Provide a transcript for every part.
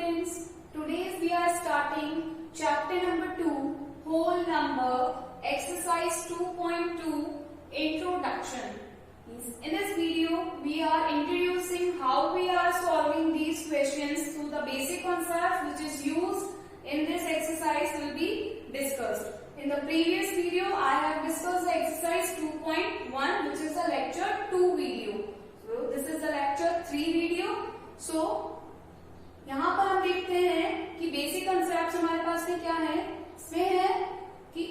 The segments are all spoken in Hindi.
students, today we are starting chapter number 2, whole number, exercise 2.2, introduction. In this video, we are introducing how we are solving these questions through the basic concepts which is used in this exercise will be discussed. In the previous video, I have discussed the exercise 2.1 which is the lecture 2 video. So, this is the lecture 3 video. So, यहाँ पर हम देखते हैं कि बेसिक कंसेप्ट हमारे पास में क्या है, इसमें है कि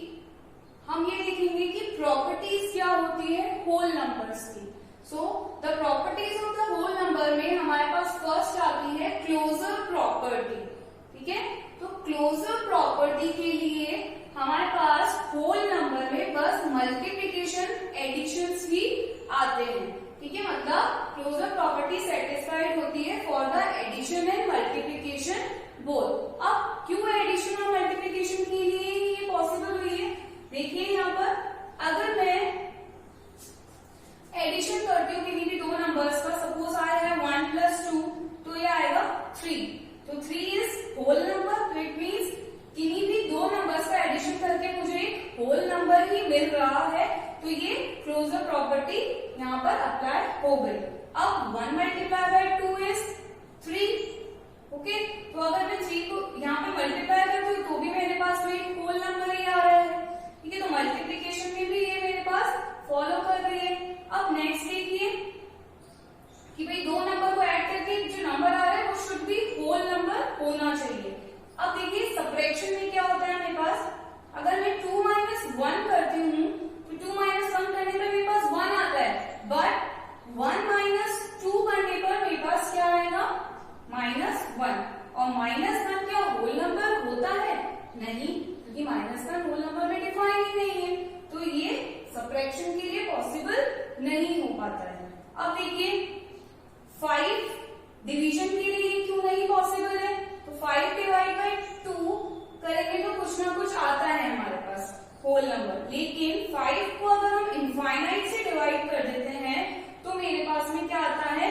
हम ये देखेंगे कि प्रॉपर्टीज क्या होती है होल नंबर्स की. So the properties of the whole number में हमारे पास फर्स्ट आती है क्लोजर प्रॉपर्टी. ठीक है, तो क्लोजर प्रॉपर्टी के लिए हमारे पास होल नंबर में बस मल्टीप्लिकेशन एडिशन ही आते हैं. ठीक है, मतलब क्लोजर प्रॉपर्टी सेटिस्फाइड होती है for the addition and multiplication both. अब क्यों एडिशन और मल्टीप्लिकेशन के लिए ये पॉसिबल हुई है, देखिए यहाँ पर अगर मैं एडिशन करती हूँ किसी भी दो नंबर्स का, सपोज आई है 1 + 2, तो ये आएगा 3. तो 3 इज होल नंबर. तो इट मीन्स किन्हीं भी दो नंबर्स का एडिशन करके मुझे एक होल नंबर ही मिल रहा है. तो ये क्लोजर प्रॉपर्टी यहाँ पर अप्लाई हो गई. अब 1 × 2 इज 3. ओके, तो अगर मैं 3 को यहाँ पे मल्टीप्लाई करती हूँ तो भी मेरे पास में एक होल नंबर ही आ रहा है. ठीक है, तो मल्टीप्लिकेशन में भी ये मेरे पास फॉलो कर रही है. अब नेक्स्ट देखिए कि भाई दो नंबर को ऐड करके जो नंबर आ रहा है वो शुड भी होल नंबर होना चाहिए. अब देखिए सबट्रैक्शन में क्या होता है मेरे पास, अगर मैं 2 - 1 करती हूँ तो 2 - 1 करने पर मेरे पास 1 आता है, बट 1 - 2 करने पर मेरे पास क्या आएगा, -1. और -1 क्या होल नंबर होता है? नहीं, क्योंकि -1 होल नंबर में डिफाइन ही नहीं है. तो ये सबट्रैक्शन के लिए पॉसिबल नहीं हो पाता है. अब देखिए 5 डिवीजन के लिए क्यों नहीं पॉसिबल है, तो 5 / 2 करेंगे तो कुछ ना कुछ आता है हमारे पास होल नंबर. लेकिन 5 को अगर हम इनफाइनाइट से डिवाइड कर देते हैं तो मेरे पास में क्या आता है,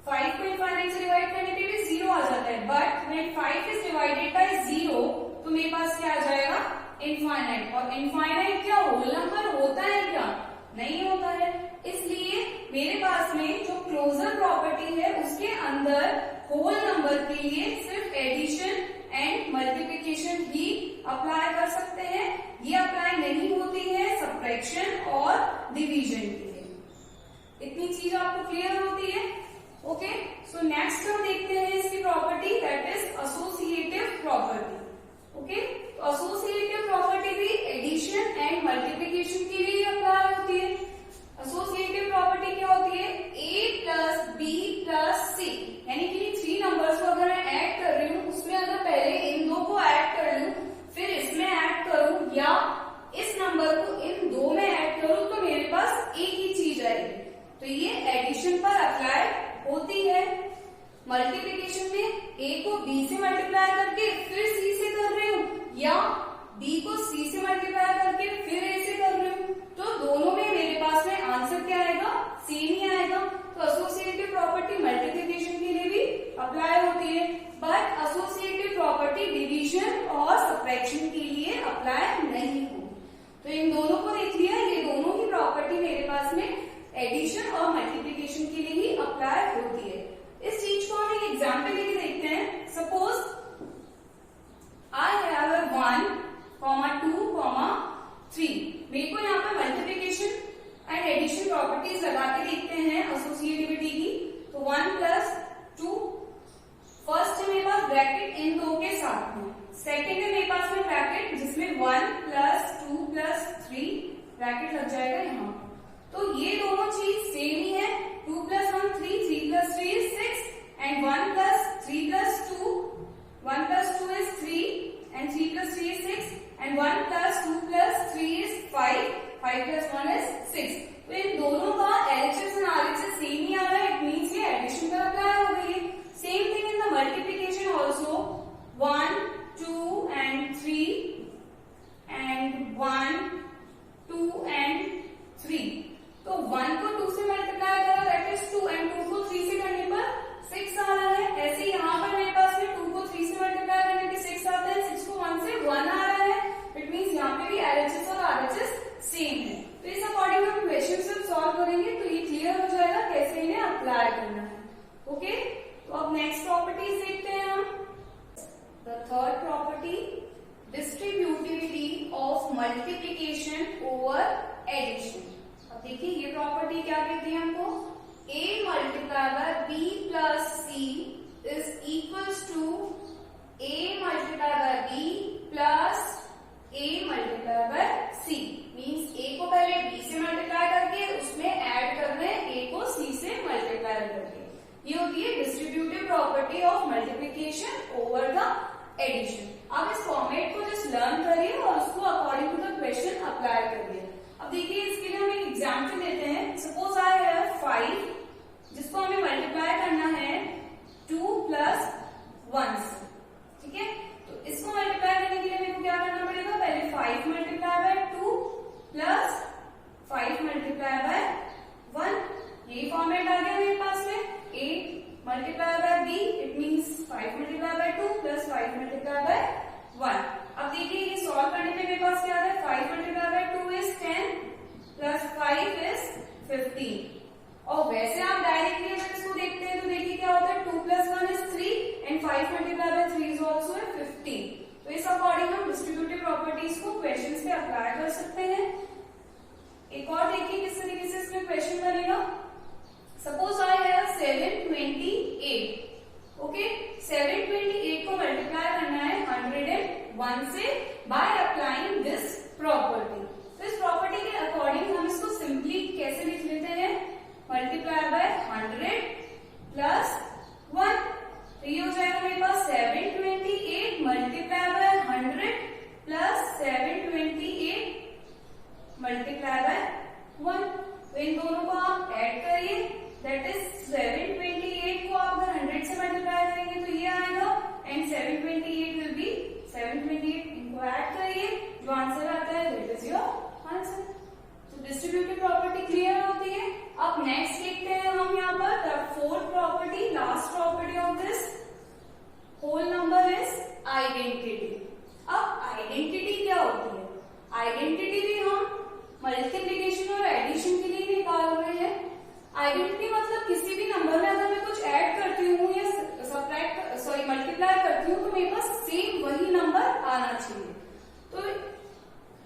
5 को इनफाइनाइट से डिवाइड करने पे भी 0 आ जाता है. But when 5 is divided by 0 तो मेरे पास क्या आ जाएगा, इनफाइनाइट. और इनफाइनाइट क्या होल नंबर होता है क्या? नहीं होता है. इसलिए मेरे पास में जो क्लोजर प्रॉपर्टी है उसके अंदर होल नंबर के लिए सिर्फ एडिशन एंड मल्टीप्लिकेशन ही अप्लाई कर सकते हैं. ये अप्लाई नहीं होती है सबट्रैक्शन और डिवीजन के लिए. इतनी चीज आपको क्लियर होती है? ओके, सो नेक्स्ट हम देखते हैं इसकी property, that is associative property. Okay, तो एसोसिएटिव प्रॉपर्टी भी एडिशन एंड मल्टीप्लिकेशन के लिए अप्लाई होती है. एसोसिएटिव प्रॉपर्टी क्या होती है, A + B + C, यानी कि 3 नंबर्स को अगर मैं ऐड कर रही हूँ उसमें अगर पहले इन दो को ऐड कर लूं फिर इसमें ऐड करूं या इस नंबर को इन दो में ऐड करूं तो मेरे पास एक ही चीज आएगी. तो ये एडिशन पर अप्लाई होती है. मल्टीप्लिकेशन में A को B से मल्टीप्लाई करके फिर C से कर रही हूँ या B को C से मल्टीप्लाई करके फिर A से कर रही हूँ, तो दोनों में मेरे पास में आंसर क्या आएगा, सेम ही आएगा. तो एसोसिएटिव प्रॉपर्टी मल्टीप्लिकेशन के लिए भी अप्लाई होती है, बट एसोसिएटिव प्रॉपर्टी डिवीजन और सबट्रैक्शन के लिए अप्लाई नहीं हो. तो इन दोनों को देख लिया, ये दोनों ही प्रॉपर्टी मेरे पास में एडिशन और मल्टीप्लिकेशन के लिए ही अप्लाई होती है. इस चीज को हम एक एग्जाम्पल लेके देखते हैं. Suppose I have 1, 2, 3. मेरे को यहाँ पे मल्टीप्लिकेशन एंड एडिशन प्रॉपर्टीज लगा के देखते हैं एसोसिएटिविटी की. तो 1 + 2, फर्स्ट है मेरे पास ब्रैकेट इन दो के साथ में, सेकेंड है मेरे पास में ब्रैकेट जिसमें 1 + 2 + 3 ब्रैकेट लग जाएगा यहाँ. तो ये दोनों चीज सेम ही है. 2 + 1 3, 3 + 3 is 6 and 1 + 3 + 2, 1 + 2 is 3 and 3 + 3 is 6 and 1 + 2 + 3 is 5, 5 + 1 is 6. तो इन दोनों का LHS और RHS सेम ही आ रहा है. इट मीन्स ये एडिशन पर अप्लाई हो गई है. Same thing in the multiplication also, 1, 2 and 3 and 1, 2 and 3. तो 1 को 2 से मल्टीप्लाई करो दैट इज 2 and 2 को 3 से करने पर ओके, तो अब नेक्स्ट प्रॉपर्टीज देखते हैं हम। The third property, distributivity of multiplication over addition. अब देखिए ये प्रॉपर्टी क्या कहती है हमको, a multiply by b plus c is equals to a multiply by b plus a multiply by c। Means a को पहले b से मल्टीप्लाई करके उसमें ऐड कर रहे हैं a को c से मल्टीप्लाई करके। ये होती है distributive property of multiplication over the addition. आप इस फॉर्मेट को जस्ट लर्न करिए और उसको according to the question apply करिए। अब देखिए इसके लिए हम एक एग्जाम्पल लेते हैं। सपोज आई हैव 5 जिसको हमें मल्टीप्लाई करना है 2 प्लस 1 से, ठीक है। तो इसको मल्टीप्लाई करने के लिए मेरे को क्या करना पड़ेगा, पहले 5 multiply by 2 plus 5 multiply by 1। ये फॉर्मेट आ गया मेरे पास में। a multiply by b it means 5 multiply by 2 plus 5 multiply by 1। अब देखिए ये सॉल्व करने पे मेरे पास क्या है, 5 multiply by 2 is 10 plus 5 is 15। और वैसे आप डायरेक्टली अगर इसको देखते हैं तो देखिए क्या होता है, 2 plus 1 is 3 and 5 multiply by 3 is also 15। तो इस अकॉर्डिंग हम डिस्ट्रीब्यूटिव प्रॉपर्टीज को क्वेश्चन पे अप्लाई कर सकते हैं। एक और देखिए किस तरीके से इसमें क्वेश्चन बनेगा। Suppose I have 728, okay. 728 को मल्टीप्लाई करना है 101 से बाय अप्लाइंग दिस प्रॉपर्टी। तो इस प्रॉपर्टी के अकॉर्डिंग हम इसको सिंपली कैसे लिख लेते हैं, मल्टीप्लाई बाय 100 प्लस 1। तो ये हो जाएगा मेरे पास 728 multiply by 100 plus 728 multiply by 1। तो इन दोनों को आप ऐड करिए, दैट इज 728 को आप अगर 100 से मल्टीप्लाई करेंगे तो ये आएगा एंड 728 विल बी 728। इनको ऐड करिए, जो आंसर आता है दैट इज योर आंसर। तो डिस्ट्रीब्यूटिव प्रॉपर्टी क्लियर होती है। अब नेक्स्ट देखते हैं हम यहाँ पर the fourth property, last property of this whole number is identity. अब आइडेंटिटी क्या होती है, आइडेंटिटी भी हम मल्टीप्लीकेशन और एडिशन के लिए निकाल रहे हैं। आइडेंटिटी मतलब किसी भी नंबर में अगर मैं कुछ ऐड करती हूँ या सब्ट्रैक्ट मल्टीप्लाई करती हूँ तो मेरे पास सेम वही नंबर आना चाहिए। तो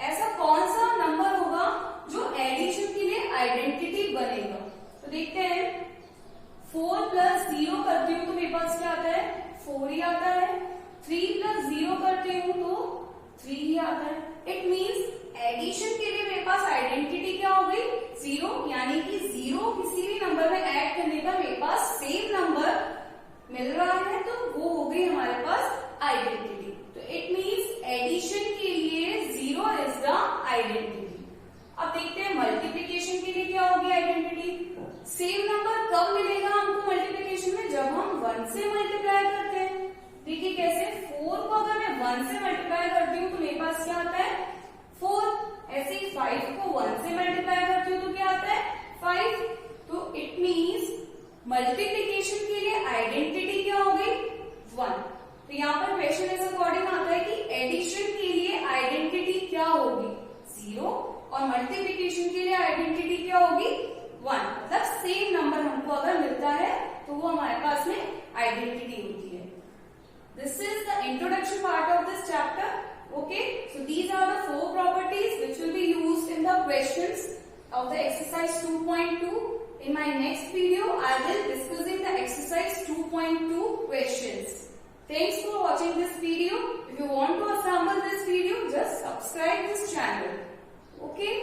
ऐसा कौन सा नंबर होगा जो एडिशन के लिए आइडेंटिटी बनेगा। तो देखते हैं, 4 प्लस 0 करती हूँ तो मेरे पास क्या आता है, 4 ही आता है। 3 प्लस 0 करती हूँ तो 3 ही आता है। इट मीन्स एडिशन के लिए मेरे पास आइडेंटिटी क्या हो गई, 0, यानी कि 0 किसी भी नंबर में ऐड करने पर मेरे पास सेम नंबर मिल रहा है, तो वो हो गई हमारे पास आइडेंटिटी। तो इट मीन्स एडिशन के लिए 0 इज द आइडेंटिटी। अब देखते हैं मल्टीप्लीकेशन के लिए क्या होगी आइडेंटिटी। सेम नंबर कब मिलेगा हमको मल्टीप्लीकेशन में, जब हम 1 से मल्टीप्लाई करते हैं। देखिए कैसे, 4 को अगर मैं 1 से मल्टीप्लाई करती हूँ तो मेरे पास क्या आता है, 4। ऐसे ही 5 को 1 से मल्टीप्लाई करती हूँ तो क्या आता है, 5। तो इट मीन्स मल्टीप्लीकेशन के लिए आइडेंटिटी क्या हो गई, 1। तो यहाँ पर क्वेश्चन इस अकॉर्डिंग आता है कि एडिशन के लिए आइडेंटिटी क्या होगी, 0, और मल्टीप्लीकेशन के लिए आइडेंटिटी क्या होगी, 1। मतलब सेम नंबर हमको अगर मिलता है तो वो हमारे पास में आइडेंटिटी होती है। This is the introduction part of this chapter. Okay, so these are the 4 properties which will be used in the questions of the exercise 2.2. In my next video, I will discussing the exercise 2.2 questions. Thanks for watching this video. If you want to assemble this video, just subscribe this channel. Okay.